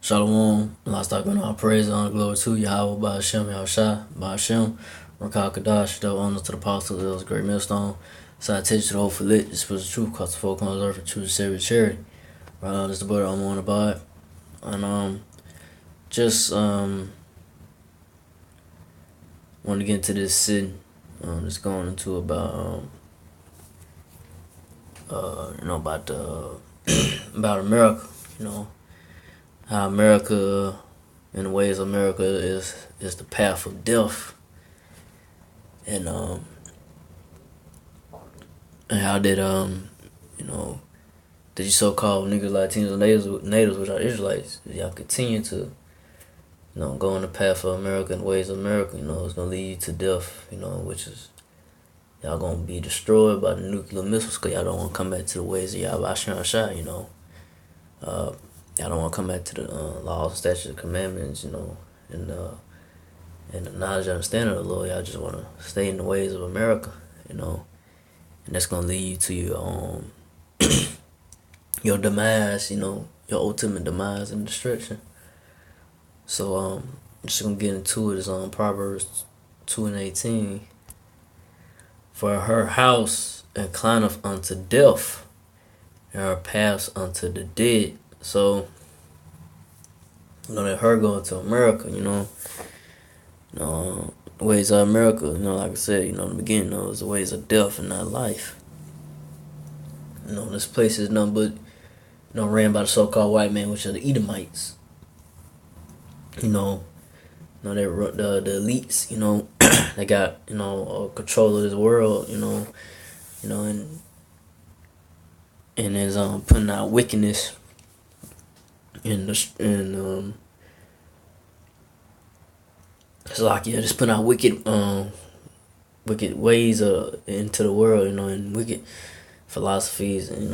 Shalom, Lastak and all praise, honor, glory to Yahweh, Ba'ashem, Yahushua, Ba'ashem, Rakah Kadash, the honor to the apostles, it was a great millstone. Citation to the whole for lit, this was the truth, cause the folk on earth and choose to save charity. This is the brother I'm on about. And just want to get into this sitting. Just going into about about the about America, how America, in the ways America is the path of death, and how did these so-called niggas, Latinos, and natives, which are Israelites, y'all continue to go on the path of America and ways of America, it's gonna lead to death, which is y'all gonna be destroyed by the nuclear missiles because y'all don't want to come back to the ways of y'all Bashar, y'all don't want to come back to the laws, statutes, and commandments, and the knowledge and understanding of the Lord. Y'all just want to stay in the ways of America, and that's gonna lead you to your your demise, your ultimate demise and destruction. So I'm just gonna get into it. It's on Proverbs 2:18. For her house inclineth unto death, and her paths unto the dead. So, that her going to America, ways of America, like I said, in the beginning, it's the ways of death and not life. This place is nothing but, ran by the so-called white man, which are the Edomites. They the elites, they got, control of this world, and is putting out wickedness it's like just putting out wicked ways into the world, and wicked philosophies, and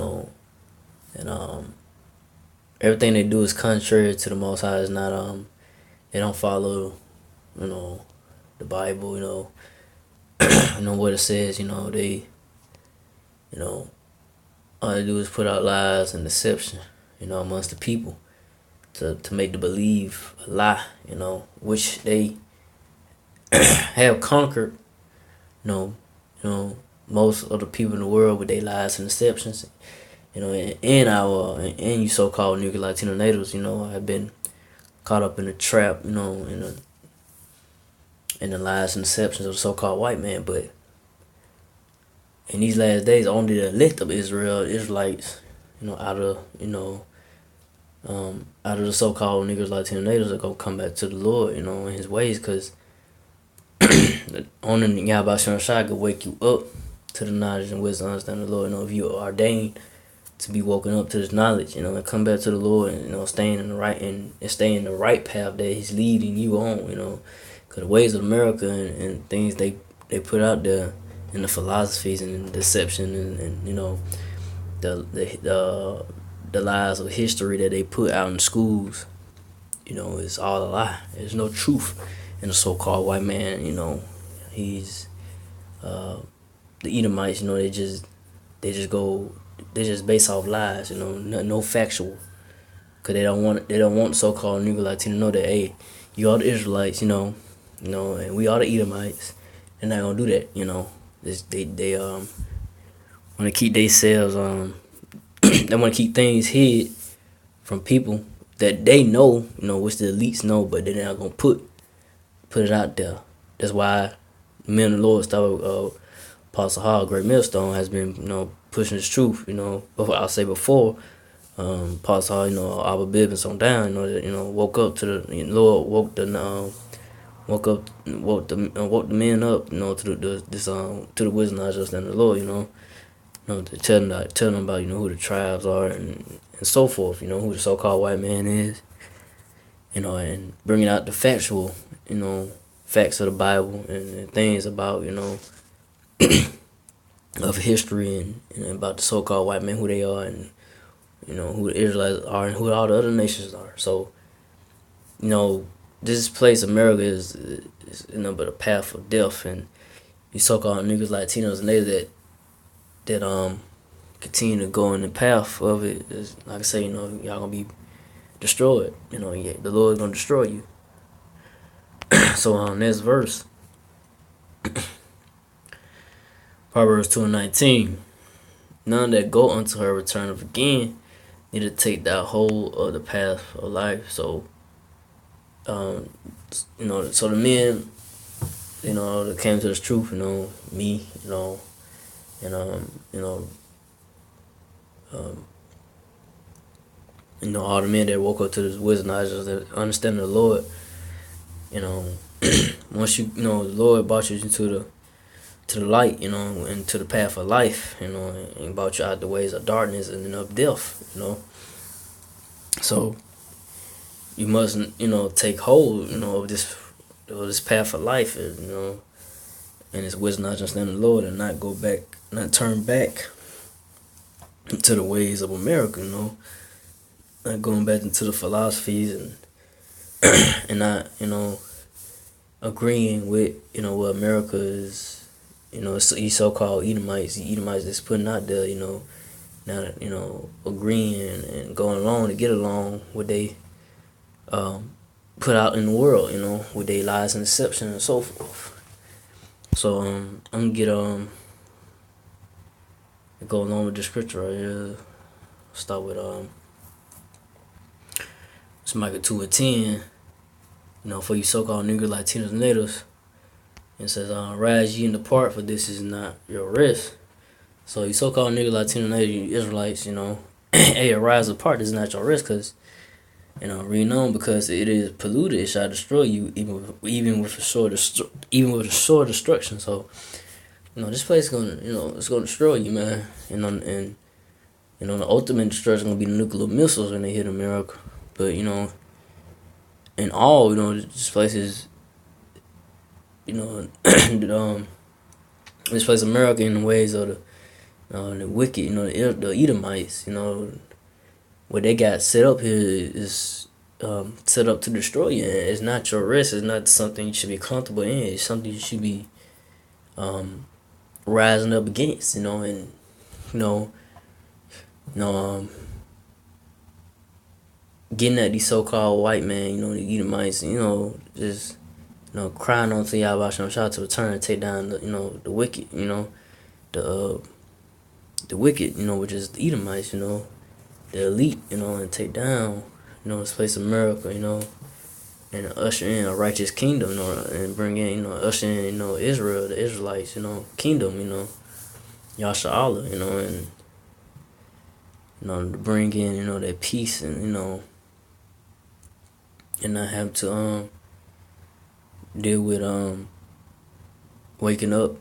everything they do is contrary to the Most High. It's not they don't follow the Bible, what it says, they all they do is put out lies and deception, amongst the people to make them believe a lie, which they have conquered, most of the people in the world with their lies and deceptions, and you so-called Negro Latino natives, have been caught up in the trap, in the lies and deceptions of the so-called white man. But in these last days, only the elect of Israelites, out of the so-called Negroes, Latino natives are gonna come back to the Lord, in His ways, because only Yahweh Shai could wake you up to the knowledge and wisdom, understanding of the Lord. If you are ordained to be woken up to this knowledge, and come back to the Lord, and staying in the right and stay in the right path that He's leading you on, because the ways of America and things they put out there, and the philosophies and the deception and the lies of history that they put out in schools, it's all a lie. There's no truth in the so-called white man. He's the Edomites. They just base off lies. No factual, because they don't want so-called Negro Latino to know that, hey, you are the Israelites, and we are the Edomites. They're not gonna do that. They want to keep themselves they want to keep things hid from people that they know, which the elites know, but they're not gonna put it out there. That's why the men of the Lord, Apostle Hall, Great Millstone, has been pushing this truth. Before Apostle Hall, Abba Bibbins on down, woke up to the Lord, woke the men up, to the wisdom, not just in the Lord, to tell them about who the tribes are and so forth, who the so-called white man is, and bringing out the factual, facts of the Bible and things about of history and about the so-called white men, who they are, and who the Israelites are, and who all the other nations are. So this place America is but a path of death, and these so-called niggas, Latinos, and they that continue to go in the path of it, is, like I say, y'all gonna be destroyed. You know, yeah, the Lord is gonna destroy you. So next verse, Proverbs 2:19. None that go unto her returneth again, neither take that hold of the path of life. So, so the men, that came to this truth, me, and all the men that woke up to this wisdom, knowledge, the understanding of the Lord, once the Lord brought you to the light, and to the path of life, and brought you out the ways of darkness and of death, So you must, take hold, of this path of life, and this wisdom, knowledge, understanding of the Lord, and not go back, not turn back to the ways of America, not going back into the philosophies and not, agreeing with, what America is, these so-called Edomites that's putting out there, not, agreeing and going along to get along what they put out in the world, with their lies and deception and so forth. So I'm gonna get go along with the scripture right here. Start with it's Micah 2:10. For you so-called Negro, Latinos, and natives. It says, rise ye and depart, for this is not your rest. So you so-called Negro, Latino, native Israelites, hey, arise apart, this is not your rest, because, read on, because it is polluted, it shall destroy you, even with a sore destruction. So, this place is gonna, it's gonna destroy you, man. And the ultimate destruction is gonna be the nuclear missiles when they hit America. But in all, this place is, this place America in the ways of the wicked, the Edomites, what they got set up here is set up to destroy you. It's not your rest. It's not something you should be comfortable in. It's something you should be rising up against, and getting at these so-called white men, the Edomites, just crying on to Yahweh Shah to return and take down the wicked, the wicked, which is the Edomites, the elite, and take down, this place America, and usher in a righteous kingdom, and bring in, usher in, Israel, the Israelites, kingdom, Yasha Allah, and to bring in, that peace and and not have to deal with waking up,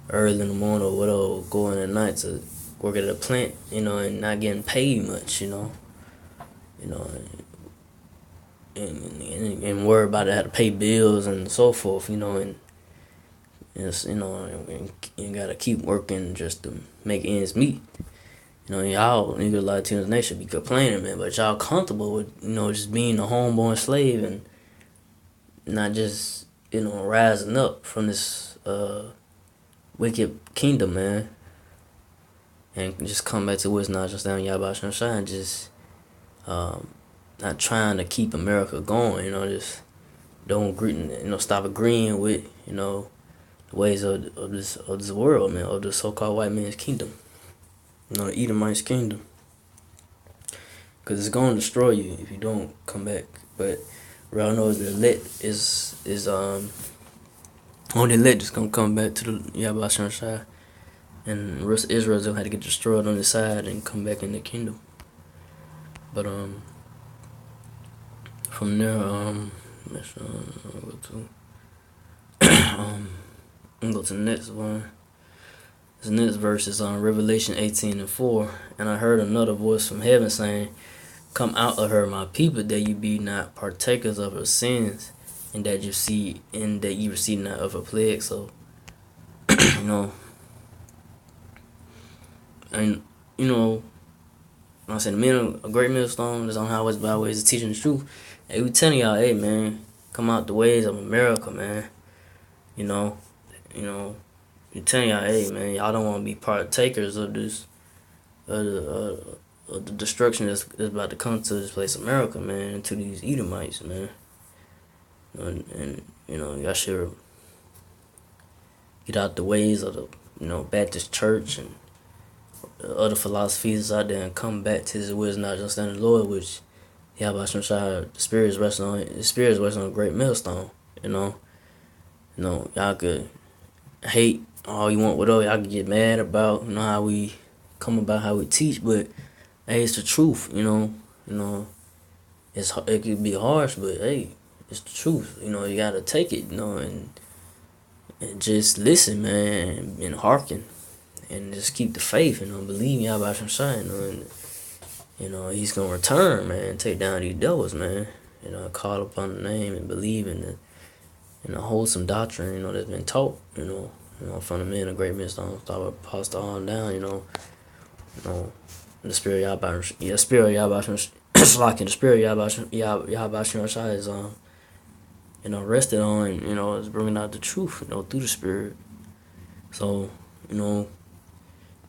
early in the morning or whatever, going at night to work at a plant, and not getting paid much, and worry about it, how to pay bills and so forth, and it's, and you gotta keep working just to make ends meet. Y'all niggas, Latinos, they should be complaining, man, but y'all comfortable with, just being a homeborn slave and not just, rising up from this wicked kingdom, man, and just come back to what's not just down Yahweh Shai and just not trying to keep America going, just don't agree, stop agreeing with, the ways of this world, man, of the so-called white man's kingdom, the Edomite's kingdom, because it's going to destroy you if you don't come back. But what I know is the elect is only elect just gonna come back to the Yahweh Shai, and the rest of Israel's gonna have to get destroyed on the side and come back in the kingdom. But from there, I'm gonna go to the next one. This next verse is on Revelation 18:4, and I heard another voice from heaven saying, "Come out of her, my people, that you be not partakers of her sins, and that you receive not of her plague." So, and I said, the men of a great millstone is on highways, byways, is teaching the truth. Hey, we telling y'all, hey man, come out the ways of America, man. We telling y'all, hey man, y'all don't want to be partakers of this, the destruction that's about to come to this place, America, man, and to these Edomites, man. And you know, y'all should get out the ways of the Baptist church and other philosophies out there and come back to His wisdom, not just in the Lord, which Yahweh Shai, the Spirit is resting on. The Spirit is resting on a great millstone. Y'all could hate all you want, whatever y'all could get mad about. How we come about how we teach, but hey, it's the truth. It could be harsh, but hey, it's the truth. You gotta take it. And just listen, man, and hearken, and just keep the faith. Believe me, Yahweh Shai. He's gonna return, man, and take down these devils, man. Call upon the name and believe in the wholesome doctrine, that's been taught, from the men of great millstone, start with Apostle on down, the spirit of Yahweh, the spirit of Yahweh, the spirit of Yahweh Shai is rested on, is bringing out the truth, through the spirit. So,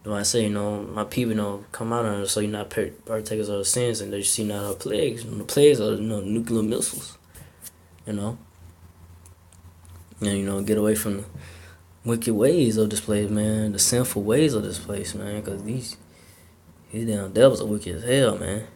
I say, my people, come out on it so you're not partakers of the sins and that you see not our plagues. The plagues are, nuclear missiles, And, get away from the wicked ways of this place, man. The sinful ways of this place, man. Because these damn devils are wicked as hell, man.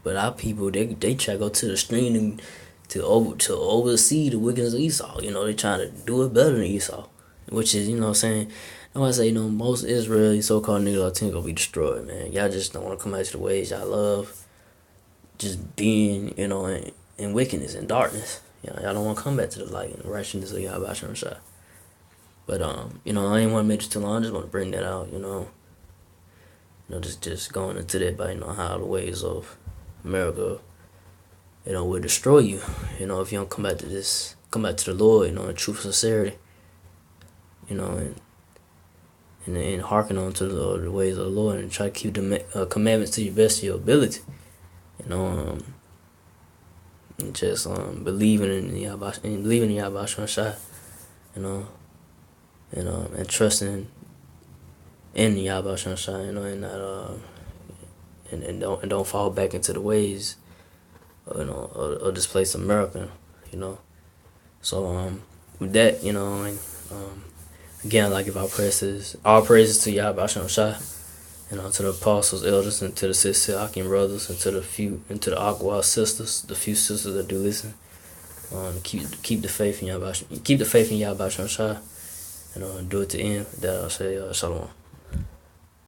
But our people, they try to go to the stream and to oversee the wickedness of Esau. They trying to do it better than Esau. Which is, what I'm saying, I want to say, most Israeli so-called niggas are gonna be destroyed, man. Y'all just don't want to come back to the ways y'all love. Just being, in wickedness and darkness. Y'all don't want to come back to the light and the righteousness of Yahweh Shai. But, I ain't want to make it too long. I just want to bring that out, just going into that by, how the ways of America, will destroy you, if you don't come back to the Lord, in truth and sincerity, and hearken on to the ways of the Lord and try to keep the commandments to your best of your ability, and just believing in Yahweh Shai, and trusting in Yahweh Shai, and not and don't fall back into the ways, of this place, America, So with that, and again, I'd like to give all praises to Yahweh Shai, to the apostles, elders, and to the sisters, Akim brothers, and to the Aqua sisters, the few sisters that do listen. Keep the faith in Yahweh, Shai, and do it to end. That I'll say, Shalom.